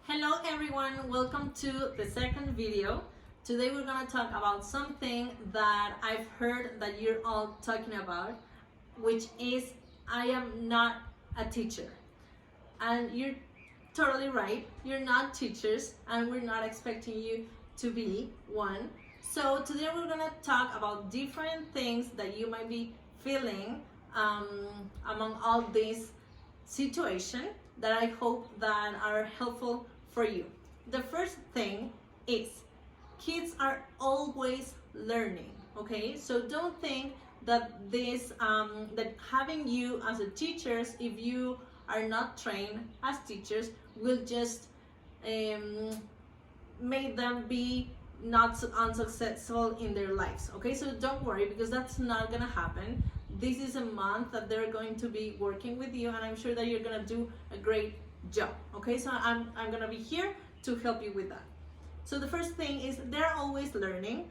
Hello everyone, welcome to the second video. Today we're gonna talk about something that I've heard that you're all talking about, which is I am not a teacher. And you're totally right, you're not teachers and we're not expecting you to be one. So today we're gonna talk about different things that you might be feeling among all these situation that I hope that are helpful for you. The first thing is kids are always learning, okay? So don't think that that having you as a teachers, if you are not trained as teachers, will just make them be not unsuccessful in their lives, okay? So don't worry, because that's not gonna happen. This is a month that they're going to be working with you, and I'm sure that you're gonna do a great job, okay? So I'm gonna be here to help you with that. So the first thing is they're always learning,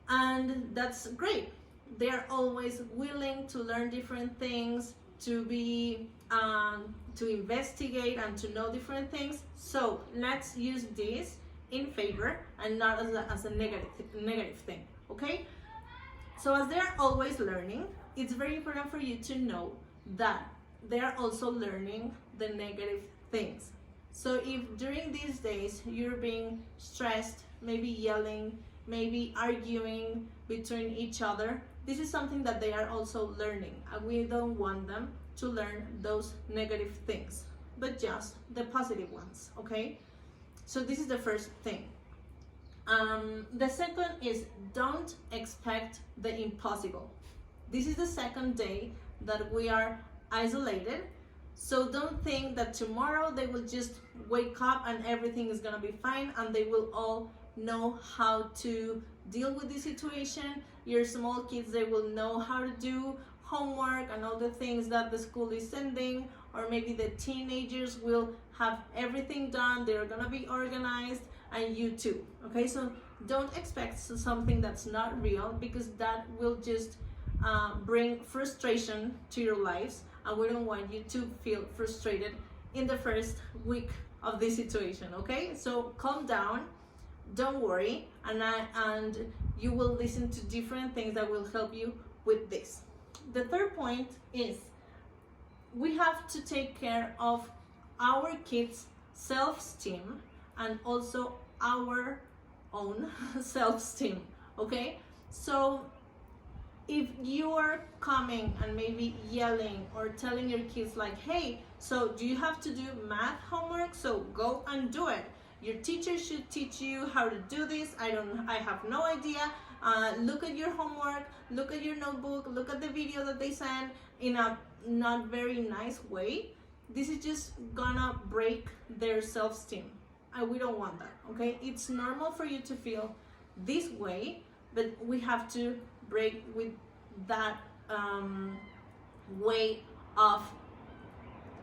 and that's great. They're always willing to learn different things, to be to investigate and to know different things. So let's use this in favor and not as a negative thing, okay? So as they're always learning, it's very important for you to know that they're also learning the negative things. So if during these days you're being stressed, maybe yelling, maybe arguing between each other, this is something that they are also learning, and we don't want them to learn those negative things, but just the positive ones, okay? So this is the first thing. The second is don't expect the impossible. This is the second day that we are isolated, so don't think that tomorrow they will just wake up and everything is gonna be fine and they will all know how to deal with the situation. Your small kids, they will know how to do homework and all the things that the school is sending, or maybe the teenagers will have everything done, they're gonna be organized, and you too, okay? So don't expect something that's not real, because that will just bring frustration to your lives, and we don't want you to feel frustrated in the first week of this situation, okay? So calm down, don't worry, and you will listen to different things that will help you with this. The third point is we have to take care of our kids' self-esteem and also our own self-esteem, okay? So if you are coming and maybe yelling or telling your kids like, hey, so do you have to do math homework? So go and do it. Your teacher should teach you how to do this. I have no idea. Look at your homework, look at your notebook, look at the video that they send in a not very nice way. This is just gonna break their self-esteem, and we don't want that, okay? It's normal for you to feel this way, but we have to break with that way of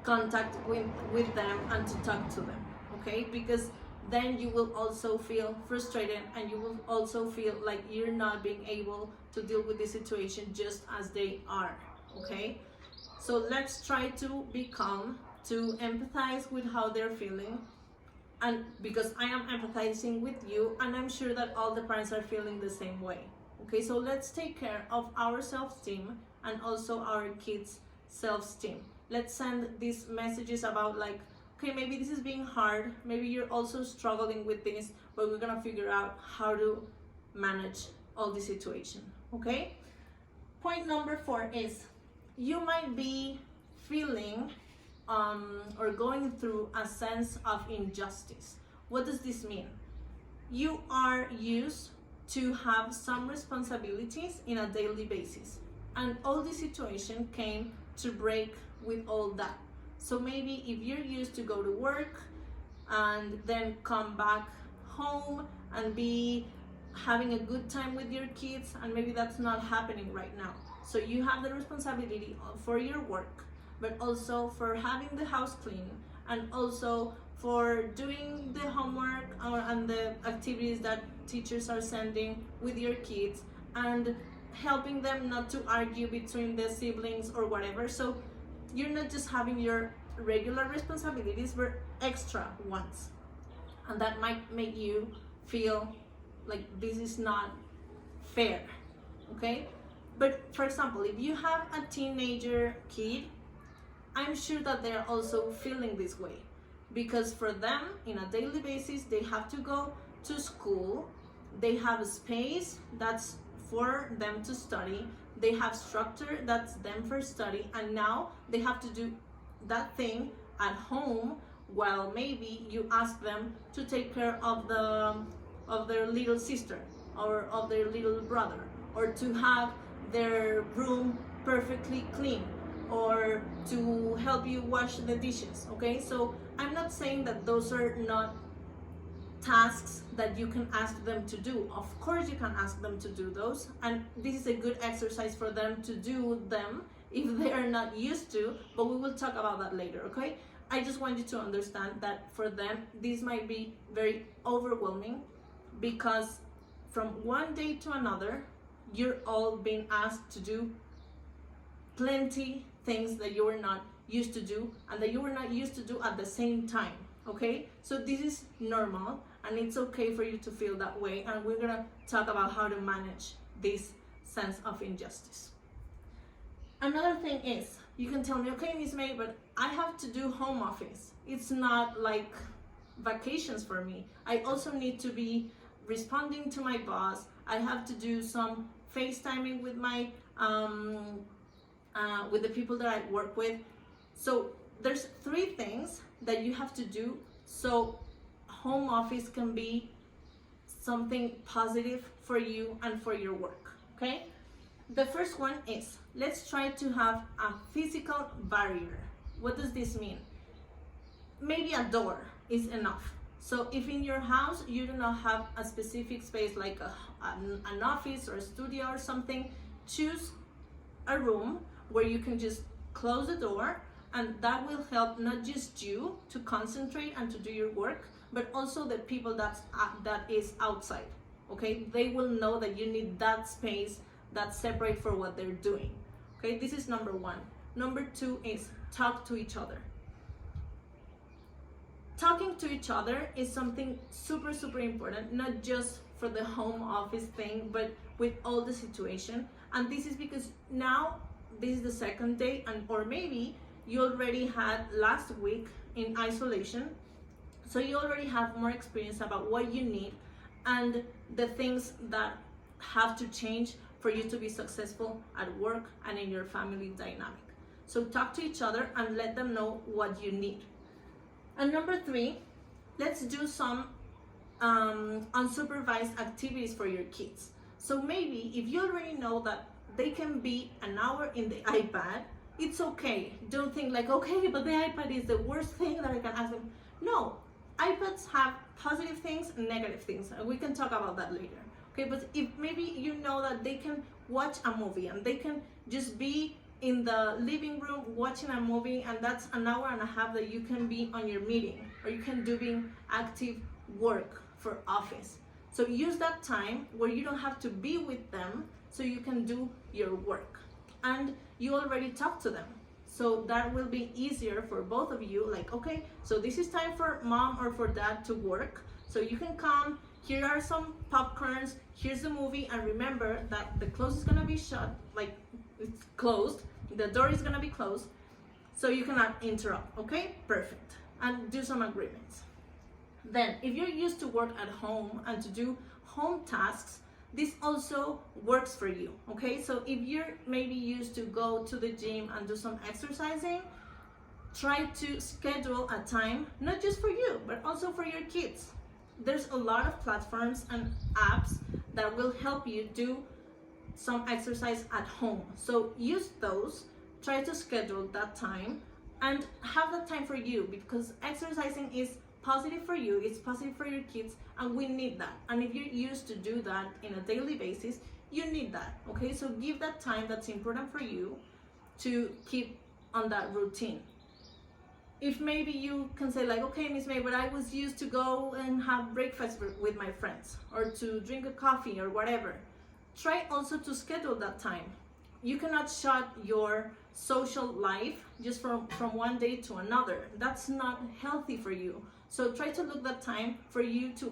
contact with them and to talk to them, okay? Because then you will also feel frustrated, and you will also feel like you're not being able to deal with the situation just as they are, okay? So let's try to be calm, to empathize with how they're feeling, and because I am empathizing with you, and I'm sure that all the parents are feeling the same way, okay? So let's take care of our self-esteem and also our kids' self-esteem. Let's send these messages about like, okay, maybe this is being hard, maybe you're also struggling with this, but we're gonna figure out how to manage all the situation, okay? Point number 4 is you might be feeling or going through a sense of injustice. What does this mean? You are used to have some responsibilities in a daily basis, and all the situation came to break with all that. So maybe if you're used to go to work and then come back home and be having a good time with your kids, and maybe that's not happening right now. So you have the responsibility for your work, but also for having the house clean, and also for doing the homework and the activities that teachers are sending with your kids, and helping them not to argue between the siblings or whatever. So you're not just having your regular responsibilities, but extra ones, and that might make you feel like this is not fair, okay? But for example, if you have a teenager kid, I'm sure that they're also feeling this way, because for them, in a daily basis, they have to go to school, they have a space that's for them to study, they have structure that's them for study, and now they have to do that thing at home, while maybe you ask them to take care of their little sister or of their little brother, or to have their room perfectly clean, or to help you wash the dishes, okay? So I'm not saying that those are not tasks that you can ask them to do. Of course you can ask them to do those, and this is a good exercise for them to do them if they are not used to, but we will talk about that later, okay? I just want you to understand that for them this might be very overwhelming, because from one day to another you're all being asked to do plenty things that you were not used to do, and that you were not used to do at the same time, okay? So this is normal, and it's okay for you to feel that way, and we're gonna talk about how to manage this sense of injustice. Another thing is, you can tell me, okay, Miss May, but I have to do home office. It's not like vacations for me. I also need to be responding to my boss. I have to do some FaceTiming with my with the people that I work with. So there's 3 things that you have to do so home office can be something positive for you and for your work, okay? The first one is, let's try to have a physical barrier. What does this mean? Maybe a door is enough. So if in your house you do not have a specific space like an office or a studio or something, choose a room where you can just close the door, and that will help not just you to concentrate and to do your work, but also the people that is outside, okay? They will know that you need that space that's separate for what they're doing, okay? This is number 1. Number 2 is talk to each other. Talking to each other is something super important, not just for the home office thing, but with all the situation. And this is because now this is the second day, and or maybe you already had last week in isolation, so you already have more experience about what you need and the things that have to change for you to be successful at work and in your family dynamic. So talk to each other and let them know what you need. And number 3, let's do some unsupervised activities for your kids. So maybe if you already know that they can be an hour in the iPad, it's okay. Don't think like, okay, but the iPad is the worst thing that I can ask them. No, iPads have positive things and negative things, and we can talk about that later. Okay, but if maybe you know that they can watch a movie and they can just be in the living room watching a movie, and that's an hour and a half that you can be on your meeting, or you can do being active work for office. So use that time where you don't have to be with them, so you can do your work. And you already talked to them, so that will be easier for both of you. Like, okay, so this is time for mom or for dad to work, so you can come, here are some popcorns, here's the movie, and remember that the close is gonna be shut, like it's closed, the door is gonna be closed, so you cannot interrupt, okay? Perfect. And do some agreements. Then, if you're used to work at home and to do home tasks, this also works for you, okay? So if you're maybe used to go to the gym and do some exercising, try to schedule a time, not just for you, but also for your kids. There's a lot of platforms and apps that will help you do some exercise at home. So use those, try to schedule that time, and have that time for you, because exercising is positive for you, it's positive for your kids, and we need that. And if you're used to do that in a daily basis, you need that, okay? So give that time that's important for you to keep on that routine. If maybe you can say like, okay, Miss May, but I was used to go and have breakfast with my friends, or to drink a coffee or whatever, try also to schedule that time. You cannot shut your social life just from one day to another. That's not healthy for you. So try to look that time for you to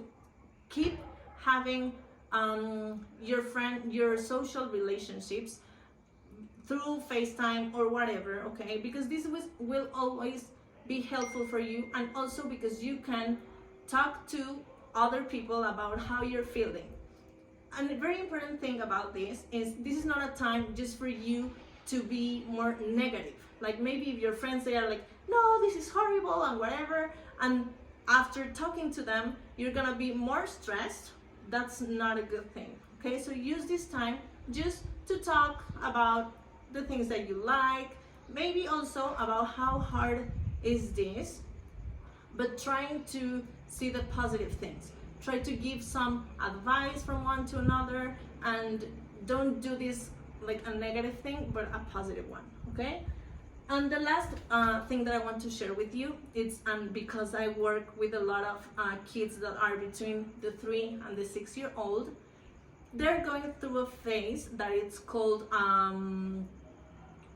keep having your social relationships through FaceTime or whatever, okay? Because this will always be helpful for you, and also because you can talk to other people about how you're feeling. And a very important thing about this is not a time just for you to be more negative. Like maybe if your friends, they are like, no, this is horrible and whatever, and after talking to them, you're gonna be more stressed. That's not a good thing, okay? So use this time just to talk about the things that you like, maybe also about how hard is this, but trying to see the positive things. Try to give some advice from one to another, and don't do this like a negative thing, but a positive one, okay? And the last thing that I want to share with you, it's because I work with a lot of kids that are between the 3 and the 6-year-old, they're going through a phase that it's called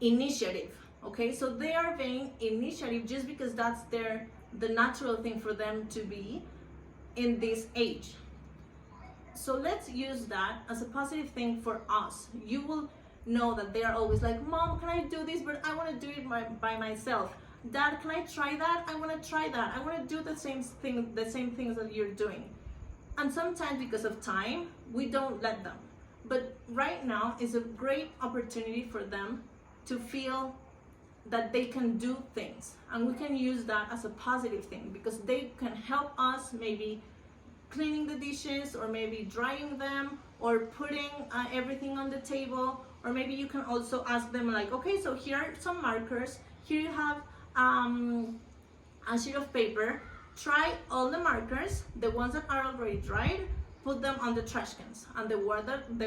initiative, okay? So they are being initiative just because that's the natural thing for them to be in this age. So let's use that as a positive thing for us. You will know that they are always like, Mom, can I do this? But I want to do it by myself. Dad, can I try that? I want to try that. I want to do the same things that you're doing. And sometimes because of time, we don't let them. But right now is a great opportunity for them to feel that they can do things, and we can use that as a positive thing because they can help us maybe cleaning the dishes, or maybe drying them, or putting everything on the table. Or maybe you can also ask them like, okay, so here are some markers, here you have a sheet of paper, try all the markers, the ones that are already dried, put them on the trash cans, and the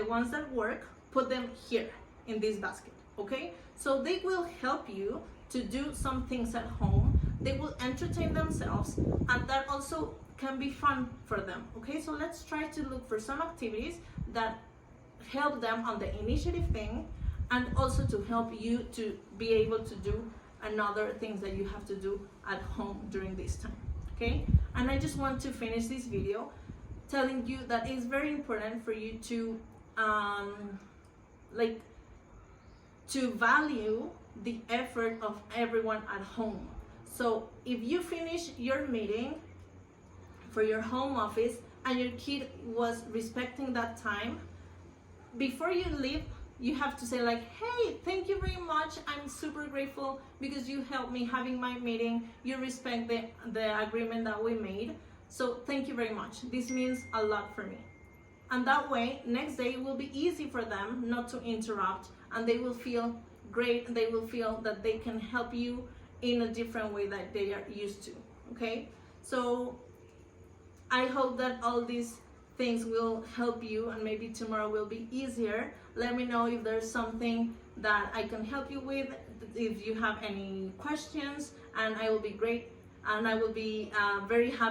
ones that work, put them here in this basket, okay? So they will help you to do some things at home, they will entertain themselves, and that also can be fun for them, okay? So let's try to look for some activities that help them on the initiative thing, and also to help you to be able to do another things that you have to do at home during this time, okay? And I just want to finish this video telling you that it's very important for you to to value the effort of everyone at home. So if you finish your meeting for your home office and your kid was respecting that time, before you leave, you have to say like, hey, thank you very much, I'm super grateful because you helped me having my meeting, you respect the agreement that we made, so thank you very much, this means a lot for me. And that way, next day it will be easy for them not to interrupt, and they will feel great, they will feel that they can help you in a different way that they are used to, okay? So I hope that all these things will help you, and maybe tomorrow will be easier. Let me know if there's something that I can help you with, if you have any questions, and I will be great, and I will be very happy